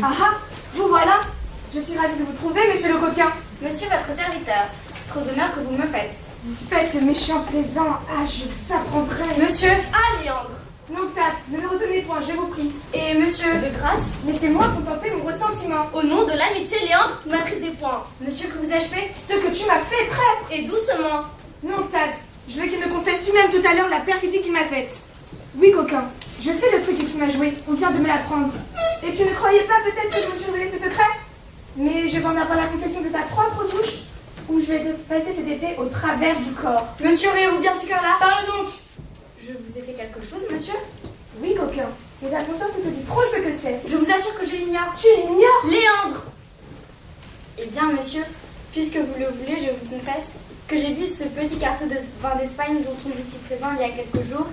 Ah ah, vous voilà. Je suis ravie de vous trouver, monsieur le coquin. Monsieur votre serviteur, c'est trop d'honneur que vous me faites. Vous faites le méchant plaisant. Ah, je vous apprendrai. Monsieur, ah Léandre. Noctave, ne me retenez point, je vous prie. Et monsieur, de grâce, laissez-moi contenter mon ressentiment. au nom de l'amitié, Léandre, ne m'attributez point. Monsieur, que vous ai-je fait? Ce que tu m'as fait, traître. Et doucement. Noctave, je veux qu'il me confesse lui-même tout à l'heure la perfidie qu'il m'a faite. Oui, coquin, je sais le truc que tu m'as joué. On vient de me l'apprendre. Et tu ne croyais pas peut-être que je me révélé ce secret? Mais je vais en avoir la confession de ta propre bouche, ou je vais te passer cette épée au travers du corps. Monsieur, auriez-vous bien ce cœur-là? Parle donc. Je vous ai fait quelque chose, monsieur? Oui, coquin, mais ta conscience me dit trop ce que c'est. Je vous assure que je l'ignore. Tu l'ignores? Léandre! Eh bien, monsieur, puisque vous le voulez, je vous confesse que j'ai bu ce petit carton de vin d'Espagne dont on me fit présent il y a quelques jours,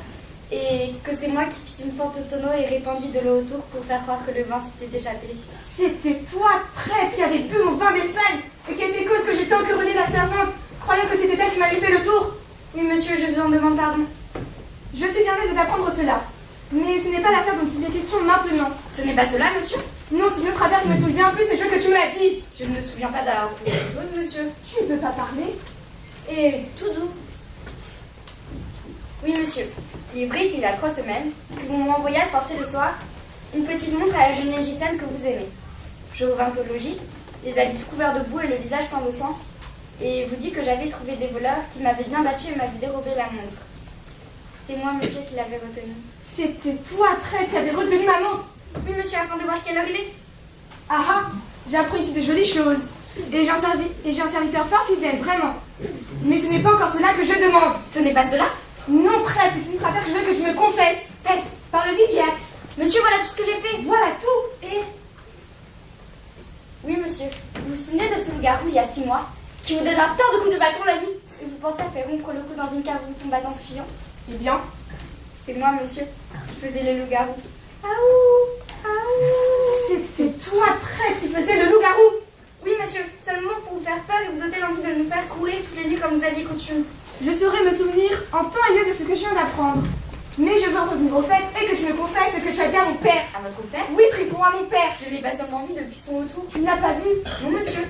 et que c'est moi qui fis une forte tonneau et répandis de l'eau autour pour faire croire que le vin s'était échappé. C'était toi, traître, qui avait bu mon vin d'Espagne, et qui était cause que j'ai tant querellé la servante, croyant que c'était elle qui m'avait fait le tour. Oui, monsieur, je vous en demande pardon. Je suis bien aise d'apprendre cela. Mais ce n'est pas l'affaire dont il est question maintenant. Ce n'est pas cela, monsieur? Non, si notre affaire me touche bien plus, c'est que tu me la dises. Je ne me souviens pas d'avoir fait quelque chose, monsieur. Tu ne veux pas parler? Et tout doux. Oui, monsieur. Il est vrai qu'il y a 3 semaines que vous m'envoyâtes porter le soir une petite montre à la jeune égyptienne que vous aimez. Je revins au logis, les habits tout couverts de boue et le visage plein de sang, et vous dit que j'avais trouvé des voleurs qui m'avaient bien battu et m'avaient dérobé la montre. C'était moi, monsieur, qui l'avais retenue. C'était toi, traître, qui avait retenu ma montre. Oui, monsieur, afin de voir quelle heure il est. Ah ah, j'apprends ici de jolies choses. Et j'ai un serviteur fort fidèle, vraiment. Mais ce n'est pas encore cela que je demande. Ce n'est pas cela? Non, traître, c'est une affaire que je veux que tu me confesses. Peste, par le vigiat. Monsieur, voilà tout ce que j'ai fait. Voilà tout. Et... Oui, monsieur. Vous vous souvenez de ce loup-garou il y a 6 mois qui vous donne un tas de coups de bâton la nuit et vous pensez à faire rompre le cou dans une cave où vous tombâtes en fuyant? Eh bien, c'est moi, monsieur, qui faisais le loup-garou. Aouh! Aouh! C'était toi, traître, qui faisais le loup-garou. Oui, monsieur, seulement pour vous faire peur et vous ôter l'envie de nous faire courir toutes les nuits comme vous aviez coutume. Je saurais me souvenir en temps et lieu de ce que je viens d'apprendre. Mais je veux en revenir au fait et que tu me confesses ce que tu as dit à mon père. À votre père? Oui, fripon, à mon père. Je l'ai pas seulement vu depuis son retour. Tu ne l'as pas vu? Non, monsieur.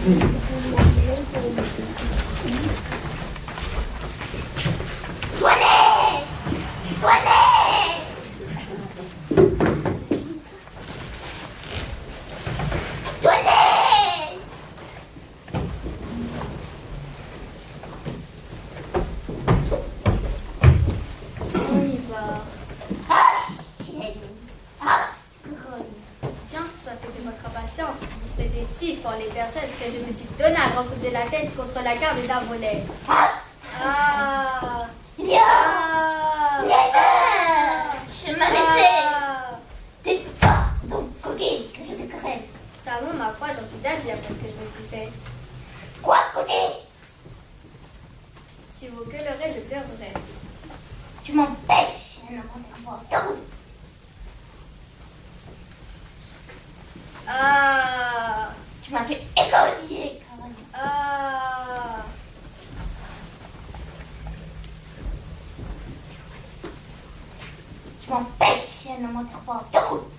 Toinette! Toinette! Toinette! On y va. Ah, chienne! Ah, couronne! Tiens, ça fait de votre impatience. Vous faisiez si pour les personnes que je me suis donné un grand coup de la tête contre la garde d'un volet. Ah! Ah! Viens! Ah! Viens! Je m'avais fait! Ah! T'es pas donc coquille que je te crève! Savon, ma foi, j'en suis d'avis après ce que je me suis fait. Quoi, coquille? Si vous gueulerez, je pleurerai. Tu m'empêches un enterrement de route! Ah! Tu m'as fait égosiller, couronne! Ah! Tu m'empêches un enterrement de route!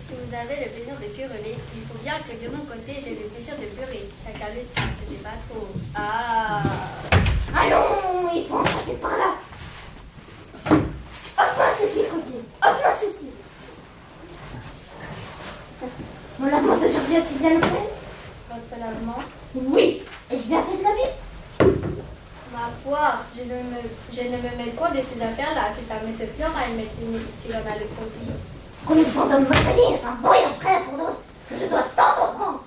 Si vous avez le plaisir de quereller, il faut bien que de mon côté, j'ai le plaisir de pleurer. Chacun le sait, ce n'est pas trop. Ah! Allons, il faut en passer par là! Ôte-moi ceci, coquille! Ôte-moi ceci! Mon lavement d'aujourd'hui, as-tu bien le fait? Votre lavement? Oui! Ai-je bien fait de la vie? Ma foi, je ne me mêle pas de ces affaires-là. C'est à M. Florent à mettre limite s'il en a le produit. Qu'on nous semble me tenir un voyant prêt pour l'autre, que je dois tant comprendre!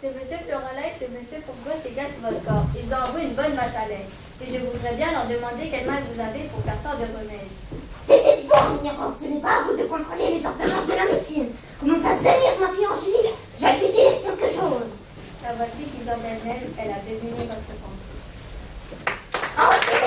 C'est M. Florent-là et c'est M. Pourquoi s'égale sur votre corps. Ils envoient une bonne vache à lait. Et je voudrais bien leur demander quel mal vous avez pour faire tant de remèdes. Taisez-vous, ignorante, ce n'est pas à vous de contrôler les ordonnances de la médecine. Comment ça venir ma fille Angélique? Je vais lui dire quelque chose. La voici qui vient d'elle-même, elle a deviné votre pensée. Angélique!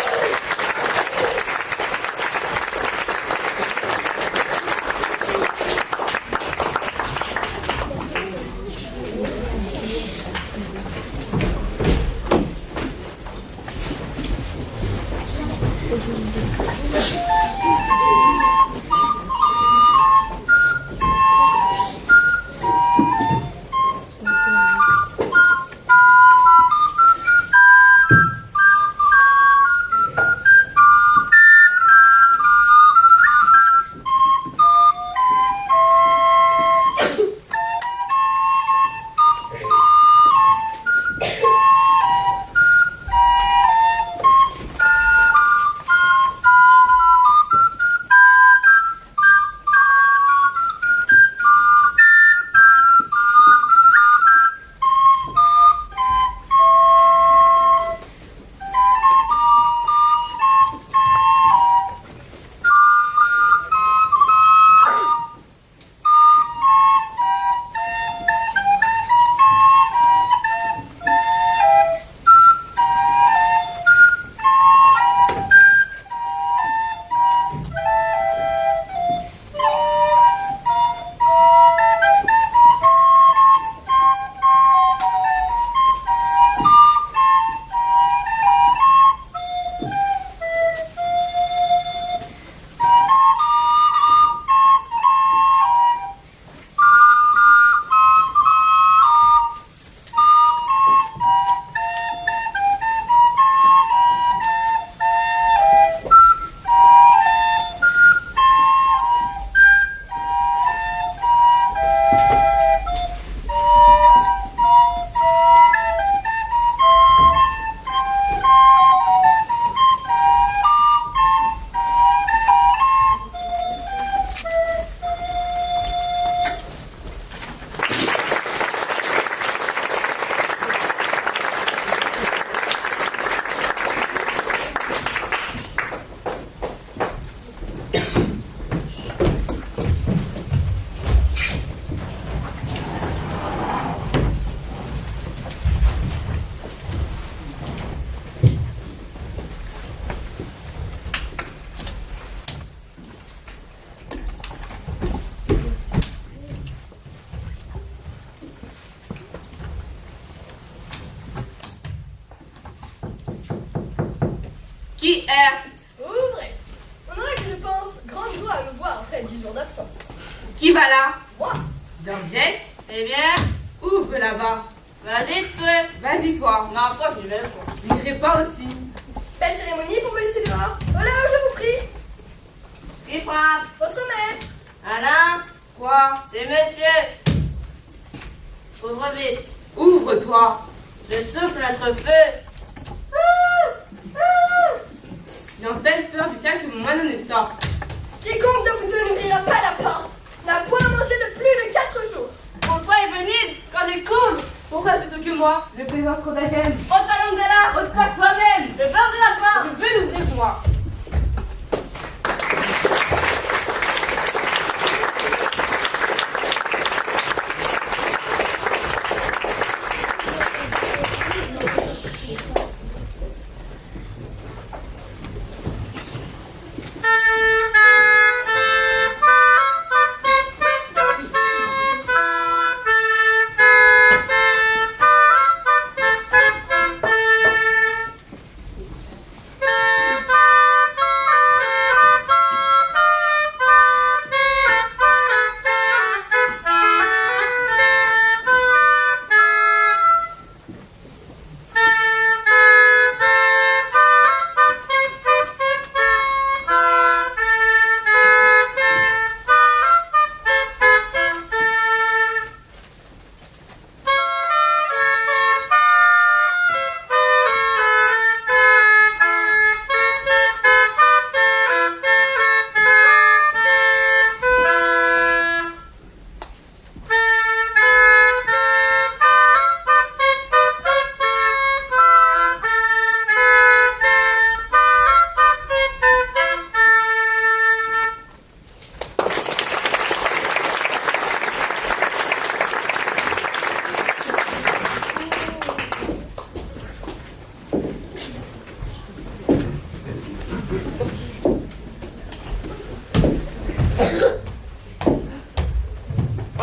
Qui est? Ouvrez! On aurait que je pense grande joie à me voir après 10 jours d'absence. Qui va là? Moi, Georgette, c'est bien. Ouvre là-bas. Vas-y, toi. Vas-y, toi. Non, moi, je vais pas. J'irai pas aussi. Belle cérémonie pour me laisser dehors. Voilà, je vous prie. Qui frappe? Votre maître. Alain? Quoi? C'est monsieur. Ouvre vite. Ouvre-toi. Je souffle notre feu. J'ai en peine peur du fait que mon moineau ne sorte. Quiconque de vous deux n'ouvrira pas la porte n'a point mangé de plus de 4 jours. Pourquoi il venir quand il coule? Pourquoi plutôt que moi? Je plaisante trop d'agène. Au talon de là. Ôte-toi toi-même. Je veux ouvrir la porte. Je veux l'ouvrir moi.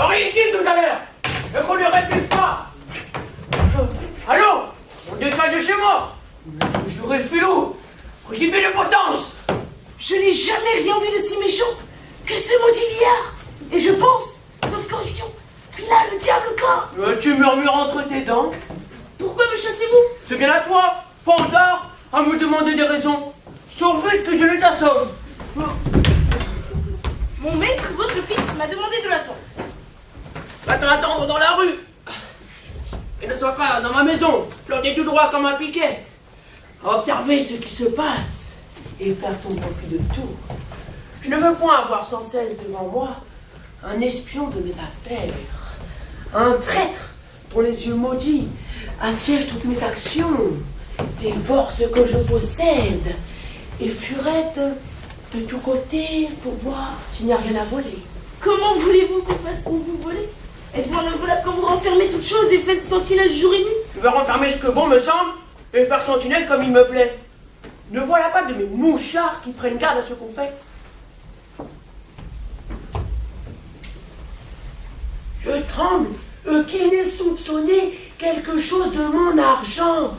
On réussit tout à l'heure et qu'on ne répète pas. Allô? On détaille de chez moi. J'aurais le filou. Précipité de potence. Je n'ai jamais rien vu de si méchant que ce maudit vieillard. Et je pense, sauf correction, qu'il a le diable au corps. Tu murmures entre tes dents. Pourquoi me chassez-vous? C'est bien à toi, Pandore, à me demander des raisons. Sors vite que je ne t'assomme. Mon maître, votre fils, m'a demandé de l'attendre. Va-t'en attendre dans la rue. Et ne sois pas dans ma maison, planté tout droit comme un piquet. Observer ce qui se passe et faire ton profit de tout. Je ne veux point avoir sans cesse devant moi un espion de mes affaires, un traître dont les yeux maudits assiègent toutes mes actions, dévore ce que je possède et furette de tous côtés pour voir s'il n'y a rien à voler. Comment voulez-vous qu'on fasse pour vous voler? Êtes-vous un homme volable quand vous renfermez toutes choses et faites sentinelle jour et nuit? Je vais renfermer ce que bon me semble et faire sentinelle comme il me plaît. Ne voilà pas de mes mouchards qui prennent garde à ce qu'on fait. Je tremble qu'il n'ait soupçonné quelque chose de mon argent.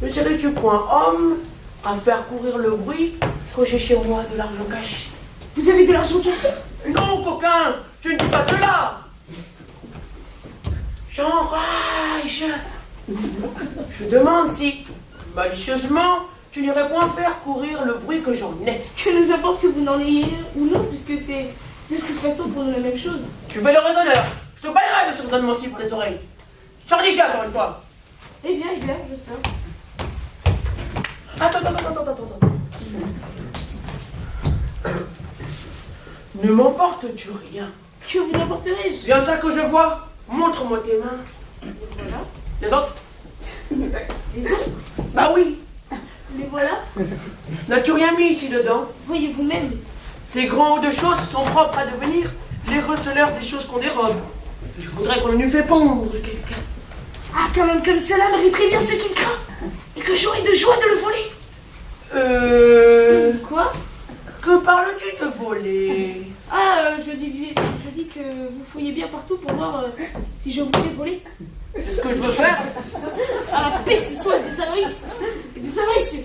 Ne serais-tu point homme à faire courir le bruit que j'ai chez moi de l'argent caché? Vous avez de l'argent caché? Non, coquin, je ne dis pas cela. J'enrage. Je demande si, malicieusement, tu n'irais point faire courir le bruit que j'en ai. Que nous importe que vous n'en ayez ou non, puisque c'est de toute façon pour nous la même chose. Tu fais le raisonneur. Je te balayerai de ce raisonnement-ci pour les oreilles. Sors d'ici encore une fois. Eh bien, je sors. Attends. Ne m'emportes-tu rien? Que vous emporterai-je? Bien ça que je vois. Montre-moi tes mains. Voilà. Les autres? Les autres? Bah oui. Les voilà. N'as-tu rien mis ici dedans? Voyez vous-même. Ces grands hauts de choses sont propres à devenir les receleurs des choses qu'on dérobe. Je voudrais qu'on nous fait pondre quelqu'un. Ah, quand même comme cela mériterait bien ce qu'il craint. Et que j'aurais de joie de le voler. Quoi? Que parles-tu de voler? Ah, je dis que vous fouillez bien partout pour voir si je vous ai volé. C'est ce que je veux faire. Ah, la peste soit des avarices. Des avarices.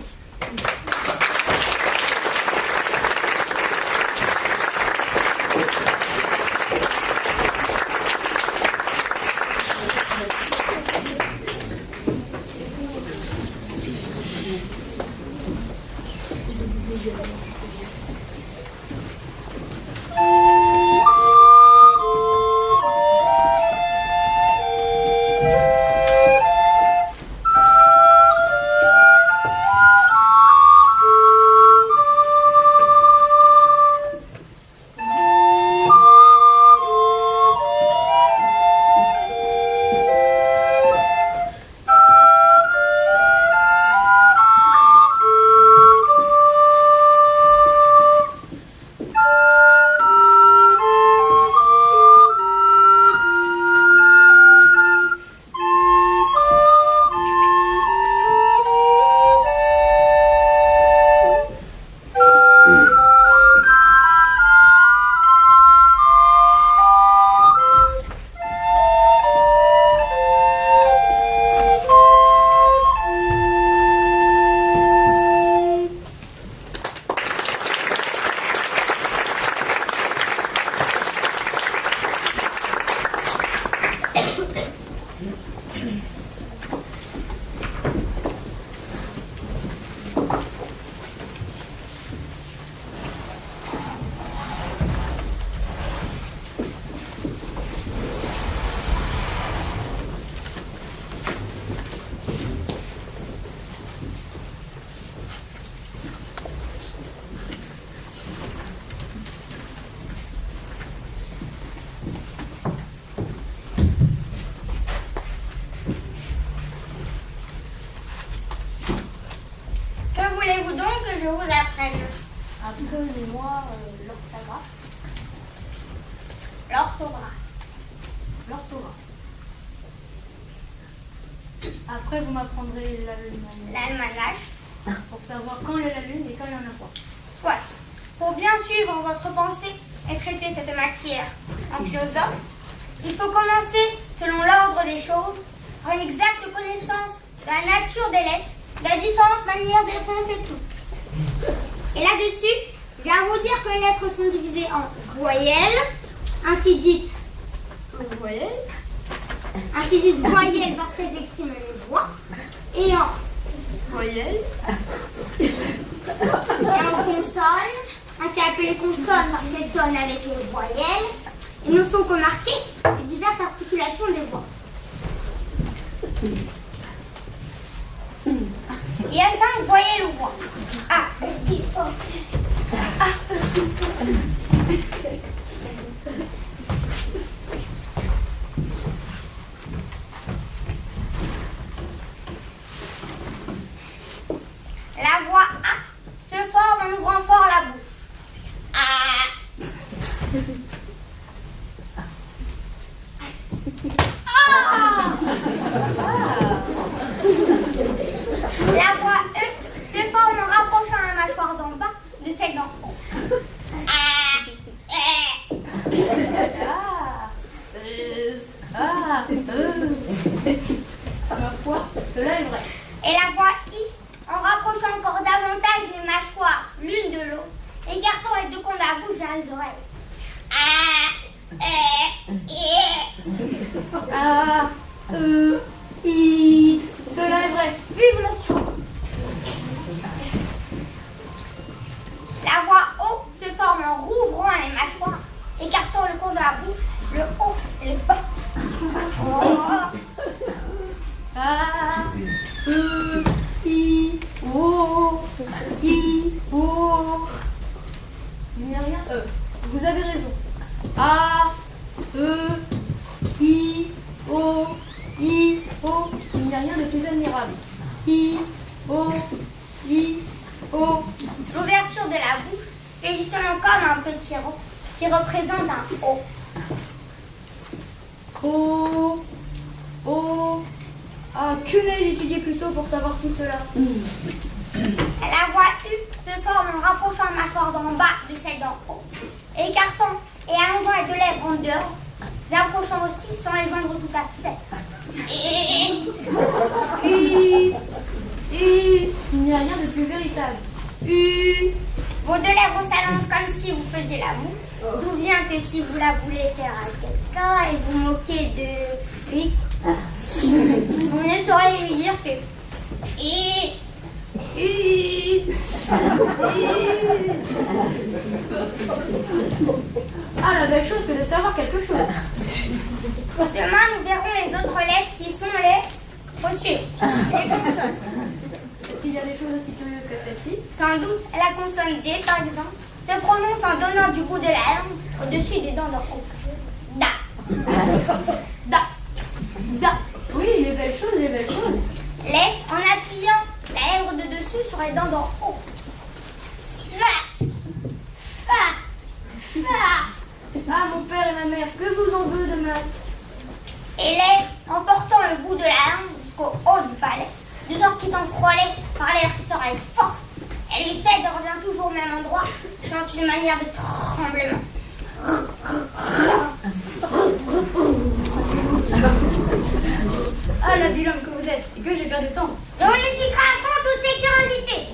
apprenez-moi l'orthographe. L'orthographe. L'orthographe. Après, vous m'apprendrez L'almanach. pour savoir quand il y a la lune et quand il n'y en a pas. Soit. Pour bien suivre votre pensée et traiter cette matière en philosophe, il faut commencer, selon l'ordre des choses, par une exacte connaissance de la nature des lettres, de la différentes manières de prononcer tout. Et là-dessus, je viens vous dire que les lettres sont divisées en voyelles, ainsi dites voyelles parce qu'elles expriment les voix, et en Voyelle. et en consonnes, ainsi appelées consonnes parce qu'elles sonnent avec les voyelles. Il ne faut que marquer les diverses articulations des voix. Il y a 5 voyelles ou voix. A, I, O. La voix A se forme en ouvrant fort la bouche. A. La voix E se forme en rapprochant la mâchoire d'en bas de celle d'en haut. A. Ma foi, cela est vrai. Et la voix I en rapprochant encore davantage les mâchoires l'une de l'autre, écartant les deux coins de la bouche vers les oreilles. A. A, E, I. Cela est vrai. Vive la science. La voix O se forme en rouvrant les mâchoires, écartant le coin de la bouche, le haut et le bas. A, E, I, O, I, O. Il n'y a rien. Vous avez raison. A, E, I, O, I, O. Il n'y a rien de plus admirable. I, O, I, O. L'ouverture de la bouche fait justement comme un petit rond qui représente un O. O, O. Ah, que n'ai-je étudié plus tôt pour savoir tout cela? La voix U se forme en rapprochant la mâchoire d'en bas de celle d'en haut, écartant et allongeant les deux lèvres en dehors, les approchant aussi sans les joindre tout à fait. I. Il n'y a rien de plus véritable. U. Vos deux lèvres s'allongent comme si vous faisiez l'amour, d'où vient que si vous la voulez faire à quelqu'un et vous moquez de lui, vous ne saurez lui dire que I. Ah, la belle chose que de savoir quelque chose. Demain, nous verrons les autres lettres qui sont les... Faut suivre. Les consonnes. Est-ce qu'il y a des choses aussi curieuses que celle-ci? Sans doute, la consonne D, par exemple, se prononce en donnant du bout de la langue au-dessus des dents d'en haut. Da. Da. Da. Oui, les belles choses, les belles choses. Les, en appuyant la lèvre de dessus sur les dents d'en haut. Fa. Fa. Fa. Ah, mon père et ma mère, que vous en veut de mal? Et les, en portant le bout de la langue jusqu'au haut du palais, de sorte qu'étant frôlée par l'air qui sort avec force, elle lui cède et revient toujours au même endroit, sans une manière de tremblement. Ah, la vilaine que vous êtes, et que j'ai perdu de temps. Je vous expliquerai après toutes ces curiosités.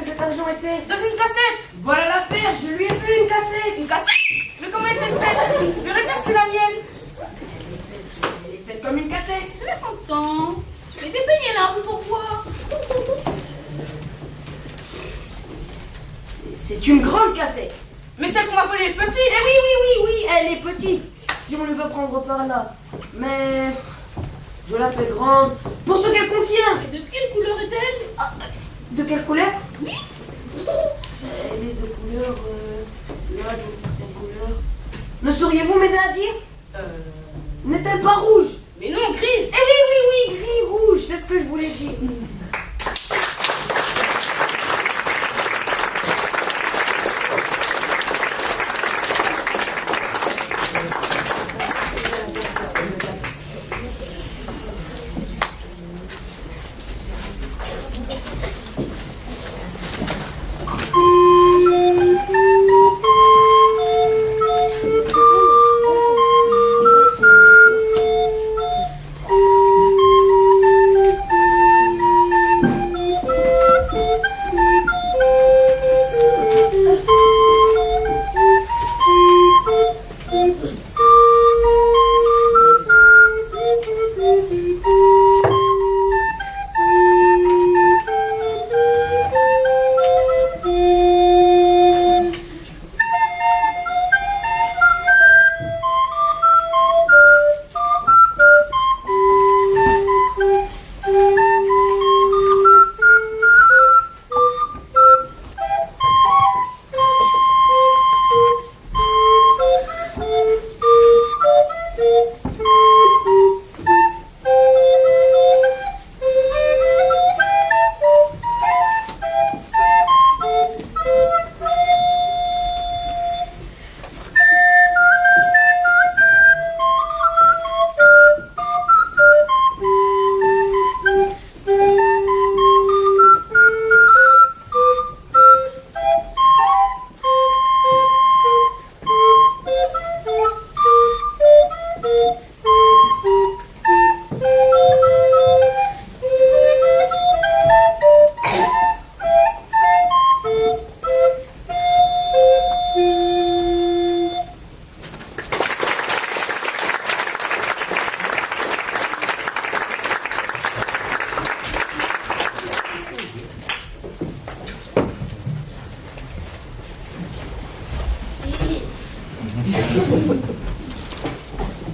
cet argent était? Dans une cassette. Voilà l'affaire, je lui ai vu une cassette. Une cassette? Mais comment est-elle faite? Verrez bien si c'est la mienne. Elle est faite comme une cassette. Cela s'entend. Je vais dépeigner l'arbre pour voir. C'est une grande cassette. Mais celle qu'on m'a volée est petite. Eh oui, elle est petite. Si on le veut prendre par là. Mais je l'appelle grande pour ce qu'elle contient. Et de quelle couleur est-elle? De quelle couleur? Oui. Elle est de couleur... là, d'une certaine couleur. Ne sauriez-vous m'aider à dire? N'est-elle pas rouge? Mais non, grise. Eh oui, gris, rouge, c'est ce que je voulais dire.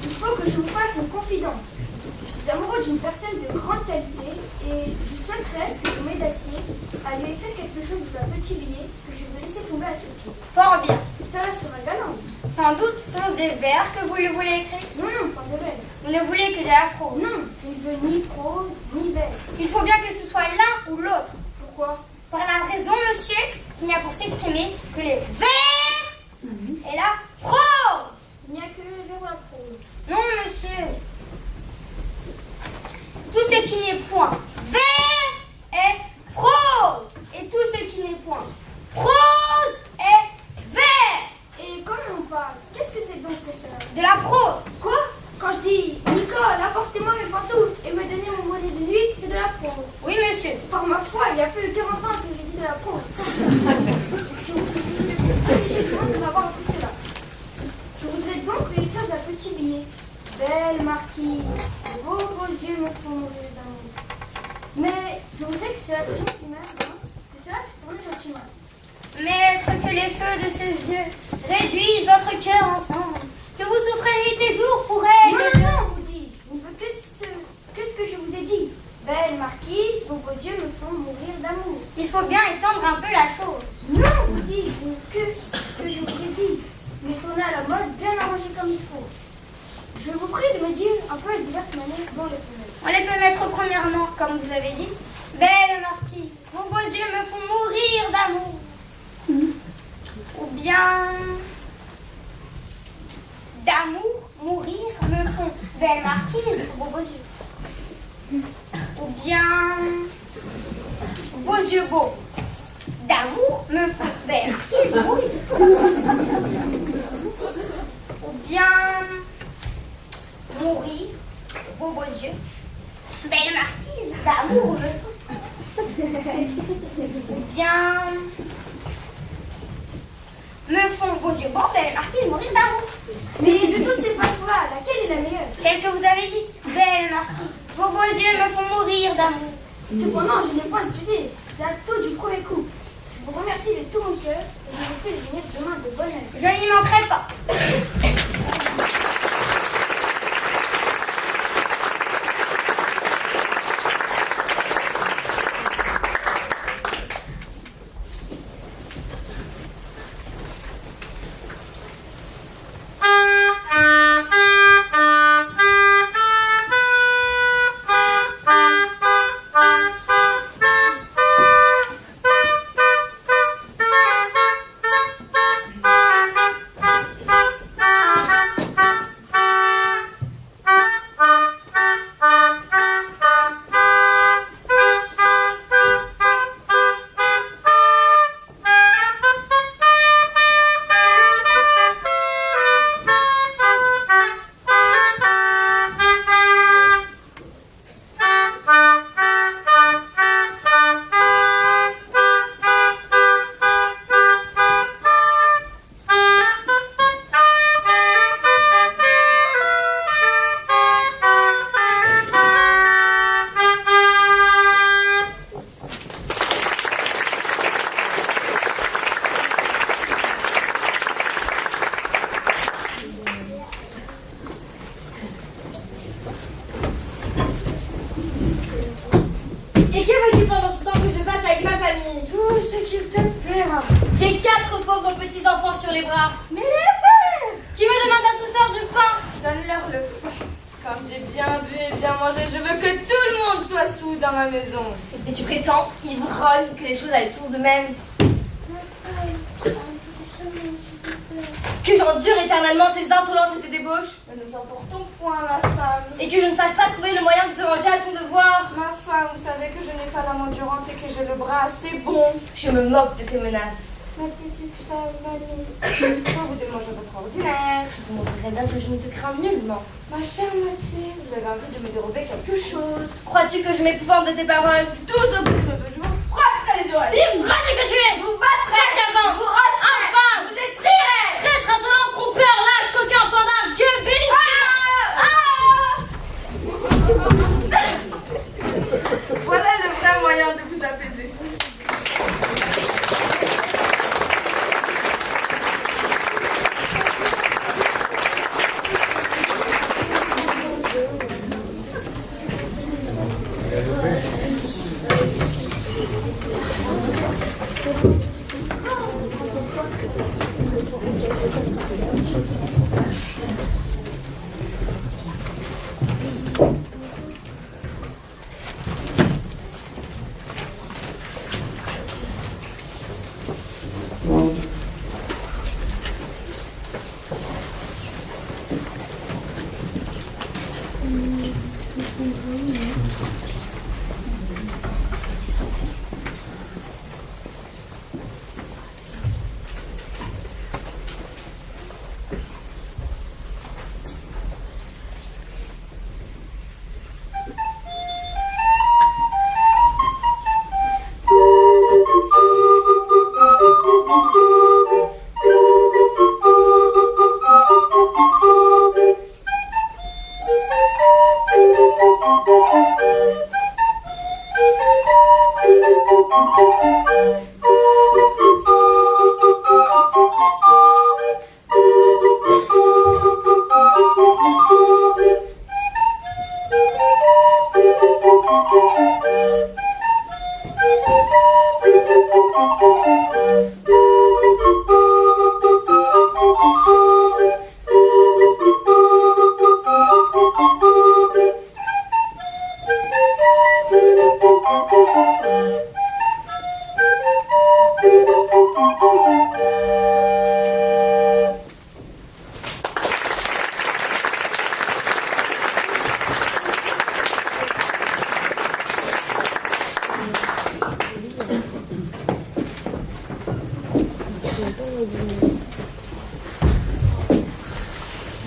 Il faut que je vous fasse une confidence. Je suis amoureux d'une personne de grande qualité et je souhaiterais que vous m'aidassiez à lui écrire quelque chose dans un petit billet que je vais laisser tomber à ses pieds. Fort bien. Cela serait galant. Sans doute sont des vers que vous lui voulez écrire. Non, pas de belle. Vous ne voulez que de la prose. Non, je ne veux ni prose, ni belle. Il faut bien que ce soit l'un ou l'autre. Pourquoi? Par la raison, monsieur, qu'il n'y a pour s'exprimer que les vers et la prose. Il n'y a que le vers ou la prose. Non, monsieur. Tout ce qui n'est point vers est prose. Et tout ce qui n'est point prose est vers. Et comme on parle, qu'est-ce que c'est donc que cela? De la prose. Quoi? Quand je dis Nicole, apportez-moi mes pantoufles et me donnez mon bonnet de nuit, c'est de la prose. Oui, monsieur. Par ma foi, il y a plus de 40 ans que j'ai dit de la prose. Je vous supplie de m'avoir appris cela. Je voudrais donc lui écrire un petit billet. Belle marquise, vos beaux yeux me font mourir d'amour. Mais je voudrais que cela tourne lui-même, que cela tourne gentiment. Maître, que les feux de ses yeux réduisent votre cœur ensemble. Que vous souffrez nuit et jour pour elle. Non, vous dis. Je ne veux que ce que je vous ai dit. Belle marquise, vos beaux yeux me font mourir d'amour. Il faut bien étendre un peu la chose. Non, vous dis, que ce que je vous ai dit. Mais tourner à la mode, bien arrangé comme il faut. Je vous prie de me dire un peu les diverses manières dont les peut mettre. On les peut mettre premièrement, comme vous avez dit. Belle marquise, vos beaux yeux me font mourir d'amour. Ou bien... d'amour, mourir, me font... Belle marquise, vos beaux yeux. Ou bien... vos yeux beaux. D'amour, me font... Belle marquise, mourir. Ou bien... mourir, vos beaux yeux. Belle marquise, d'amour, me font... Ou bien... bon, ben le marquis est mourir d'amour. Mais de toutes ces façons-là, laquelle est la meilleure? Celle que vous avez dite. Belle marquis, vos beaux yeux me font mourir d'amour. Cependant, je n'ai pas étudié. J'ai acte tout du premier coup. Je vous remercie de tout mon cœur et je vous fais deviner demain de bonne heure. Je n'y manquerai pas. Et que veux-tu pendant ce temps que je passe avec ma famille? Tout ce qu'il te plaira. J'ai 4 pauvres petits-enfants sur les bras. Mais les pères! Qui me demandent à toute heure du pain. Donne-leur le feu. Comme j'ai bien bu et bien mangé, je veux que tout le monde soit saoul dans ma maison. Et tu prétends, ivrogne, que les choses aillent toujours de même. Que j'endure éternellement tes insolences et tes débauches. Ne nous emportons point, ma femme. Et que je ne sache pas trouver le moyen de se ranger à ton devoir. Ma femme, vous savez que je n'ai pas l'âme endurante et que j'ai le bras assez bon. Je me moque de tes menaces. Ma petite femme, mamie, je vous démanger votre ordinaire. Je te montrerai bien que je ne te crains nullement. Ma chère Mathilde, vous avez envie de me dérober quelque chose. Crois-tu que je m'épouvante de tes paroles? 12 au bout de neveu, je vous frapperai les oreilles. Ivrogne que tu es! Vous battrez qu'avant! Vous infâme! Vous étrierez. Traître, insolent, trompeur, lâche, coquin, pendard, gueux, belliqueux! Voilà le vrai moyen de vous apaiser.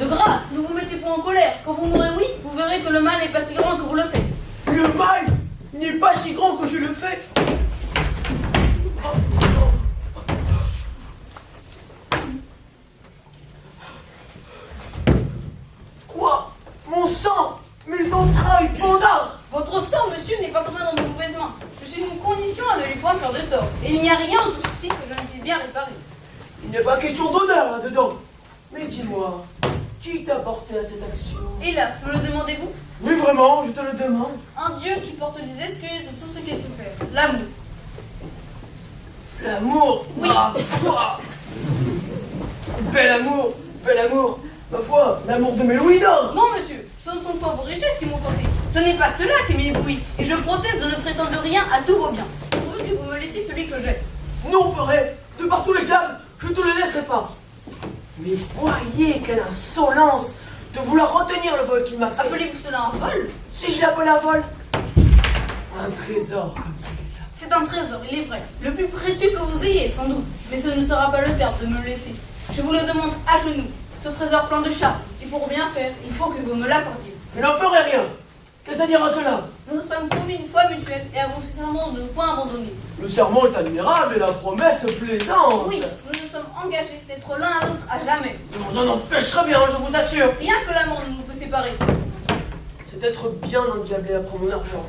De grâce, ne vous mettez pas en colère. Quand vous m'aurez oui, vous verrez que le mal n'est pas si grand que vous le faites. Le mal n'est pas si grand que je le fais. que je ne puisse bien réparer. Il n'est pas question d'honneur là-dedans. Mais dis-moi, qui t'a porté à cette action? Hélas, me le demandez-vous? Oui, vraiment, je te le demande. Un Dieu qui porte des excuses de tout ce qu'il peut faire. L'amour. L'amour? Oui. Ah, pouah. Bel amour, bel amour. Ma foi, l'amour de mes louis d'or. Non, monsieur, ce ne sont pas vos richesses qui m'ont tenté. Ce n'est pas cela qui m'éblouit. Et je proteste de ne prétendre rien à tous vos biens. Pourvu que vous me laissiez celui que j'ai. Non, ferai, de par tous les diables, je ne te le laisserai pas. Mais voyez quelle insolence de vouloir retenir le vol qu'il m'a fait. Appelez-vous cela un vol? Si je l'appelle un vol, un trésor comme celui-là. C'est un trésor, il est vrai. Le plus précieux que vous ayez, sans doute. Mais ce ne sera pas le perdre de me le laisser. Je vous le demande à genoux. Ce trésor plein de charmes. Et pour bien faire, il faut que vous me l'accordiez. Je n'en ferai rien. Qu'est-ce à dire à cela? Nous nous sommes promis une foi mutuelle et avons fait serment de ne point abandonner. Le serment est admirable et la promesse plaisante. Oui, nous nous sommes engagés d'être l'un à l'autre à jamais. On en empêchera bien, je vous assure. Rien que la mort ne nous peut séparer. C'est être bien endiablé après mon argent.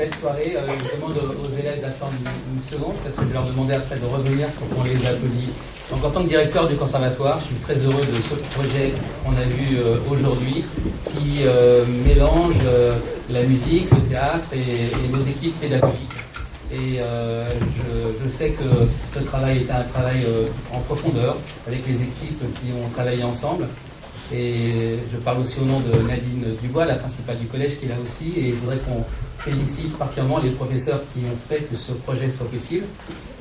belle soirée. Je demande aux élèves d'attendre une seconde parce que je vais leur demander après de revenir pour qu'on les applaudisse. Donc en tant que directeur du conservatoire, je suis très heureux de ce projet qu'on a vu aujourd'hui qui mélange la musique, le théâtre et nos équipes pédagogiques. Et je sais que ce travail est un travail en profondeur avec les équipes qui ont travaillé ensemble. Et je parle aussi au nom de Nadine Dubois, la principale du collège, qui est là aussi. Et je voudrais qu'on félicite particulièrement les professeurs qui ont fait que ce projet soit possible.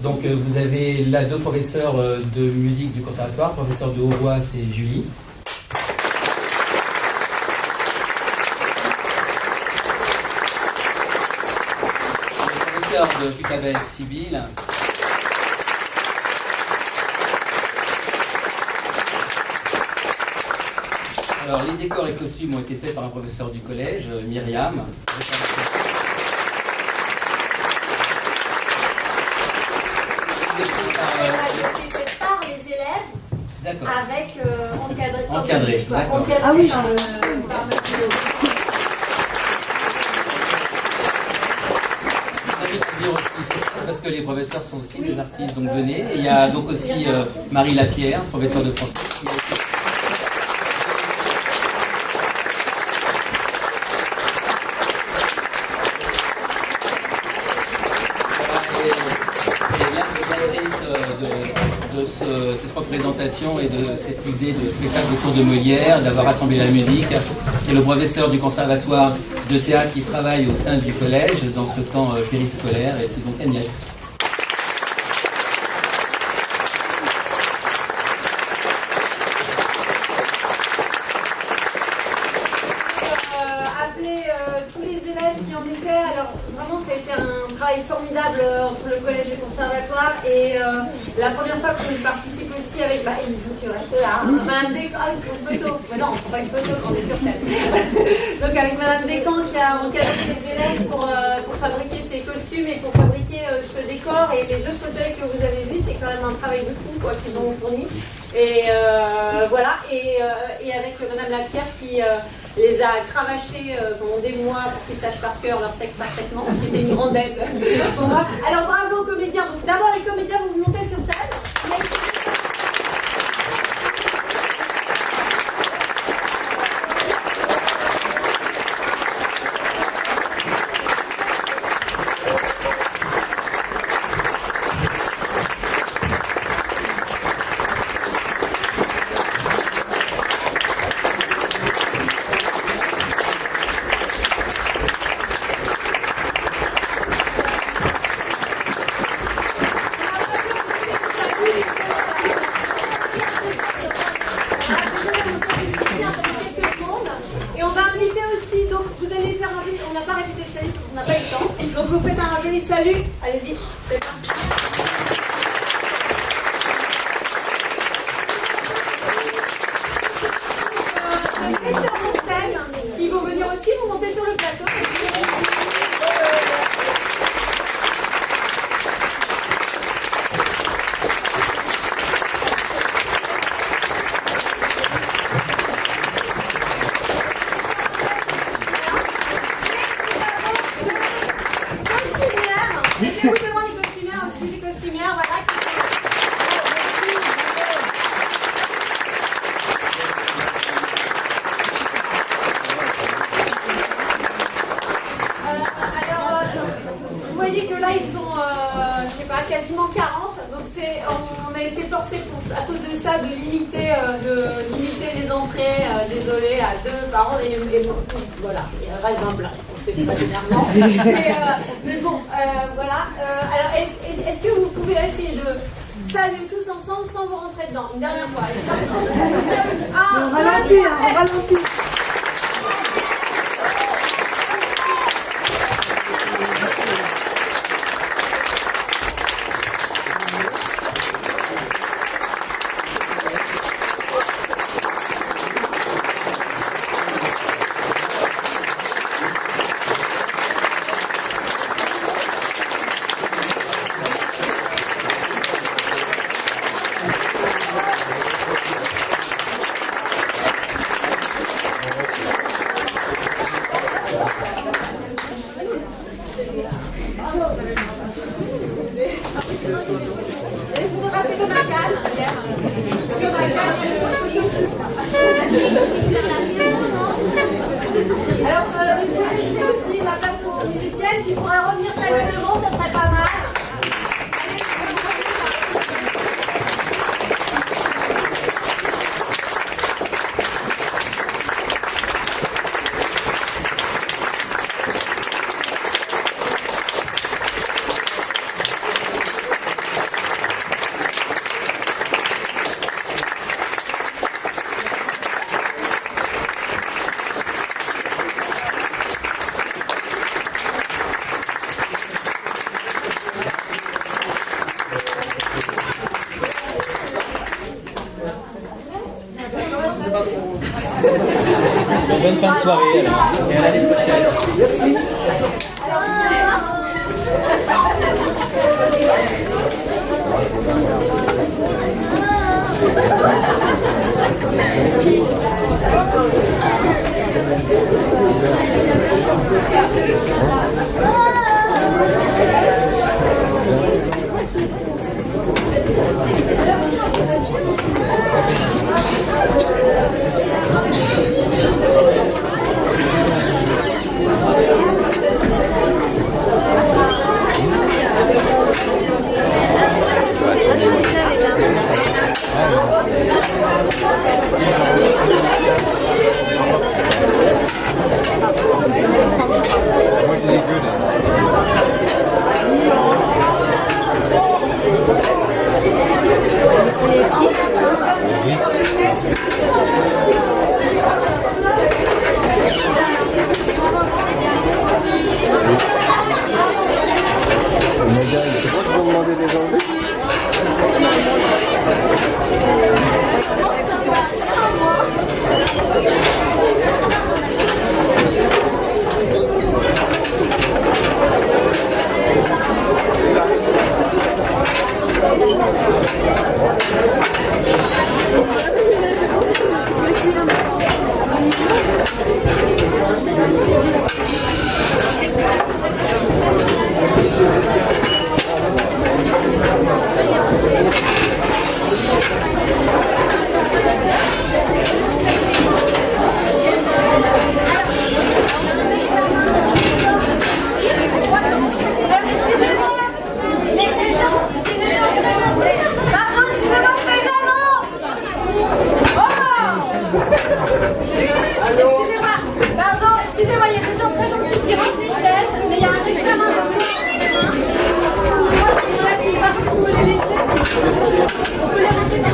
Donc vous avez là deux professeurs de musique du conservatoire. Professeur de hautbois, c'est Julie. Le professeur de Fucabel, Sibylle. Alors, les décors et costumes ont été faits par un professeur du collège, Myriam. Par les élèves, avec encadré. Ah oui, parce parce que les professeurs sont aussi des artistes, donc venez. Et il y a donc aussi Marie Lapierre, professeure de français. Cette représentation et de cette idée de spectacle autour de Molière, d'avoir rassemblé la musique. C'est le professeur du conservatoire de théâtre qui travaille au sein du collège dans ce temps périscolaire, et c'est donc Agnès. Appeler tous les élèves qui en ont fait. Alors vraiment ça a été un travail formidable entre le collège et le conservatoire, et la première fois que je participe aussi avec, il faut que tu restes là, Madame Descamps, avec une photo, mais non, on prend pas une photo quand on est sur scène. Donc avec Madame Descamps qui a encadré les élèves pour fabriquer ces costumes et pour fabriquer ce décor, et les deux fauteuils que vous avez vus, c'est quand même un travail de fou quoi qu'ils ont fourni. Et voilà, et avec Madame Lapierre qui les a cravachés pendant des mois pour qu'ils sachent par cœur leur texte parfaitement, qui était une grande aide pour moi. Alors bravo aux comédiens. Donc d'abord les comédiens, vous montez sur scène. Et on va inviter aussi, donc vous allez faire un joli, on n'a pas répété le salut parce qu'on n'a pas eu le temps, donc vous faites un joli salut, allez-y, c'est parti. Les metteurs en scène qui vont venir aussi, vous montez sur le plateau. Mettez-vous devant les costumières aussi, les costumières, voilà. Alors, vous voyez que là, ils sont, je sais pas, quasiment 40. Donc, on a été forcé à cause de ça de limiter les entrées, désolé, à 2 par an. Et voilà, il reste 20 places. C'est pas généralement. Mais bon, voilà. Alors, est-ce que vous pouvez essayer de saluer tous ensemble sans vous rentrer dedans? Une dernière fois. On ralentit, on ralentit. Alors, je vais laisser aussi la place aux musiciennes qui pourraient revenir saluer le monde, ça serait pas mal. Bonne fin de soirée et à l'année prochaine. Merci. Oh Nadia, c'est quoi que vous demandez des enlever? Excusez-moi, il y a des gens très gentils qui rentrent des chaises, mais il y a un examen de on peut les laisser. On peut les rentrer dans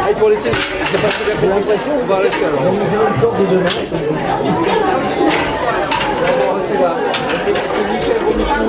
Il faut laisser. Il pas super l'impression, on va laisser alors. On a une corde de demain. On va rester là. Michel, Michou.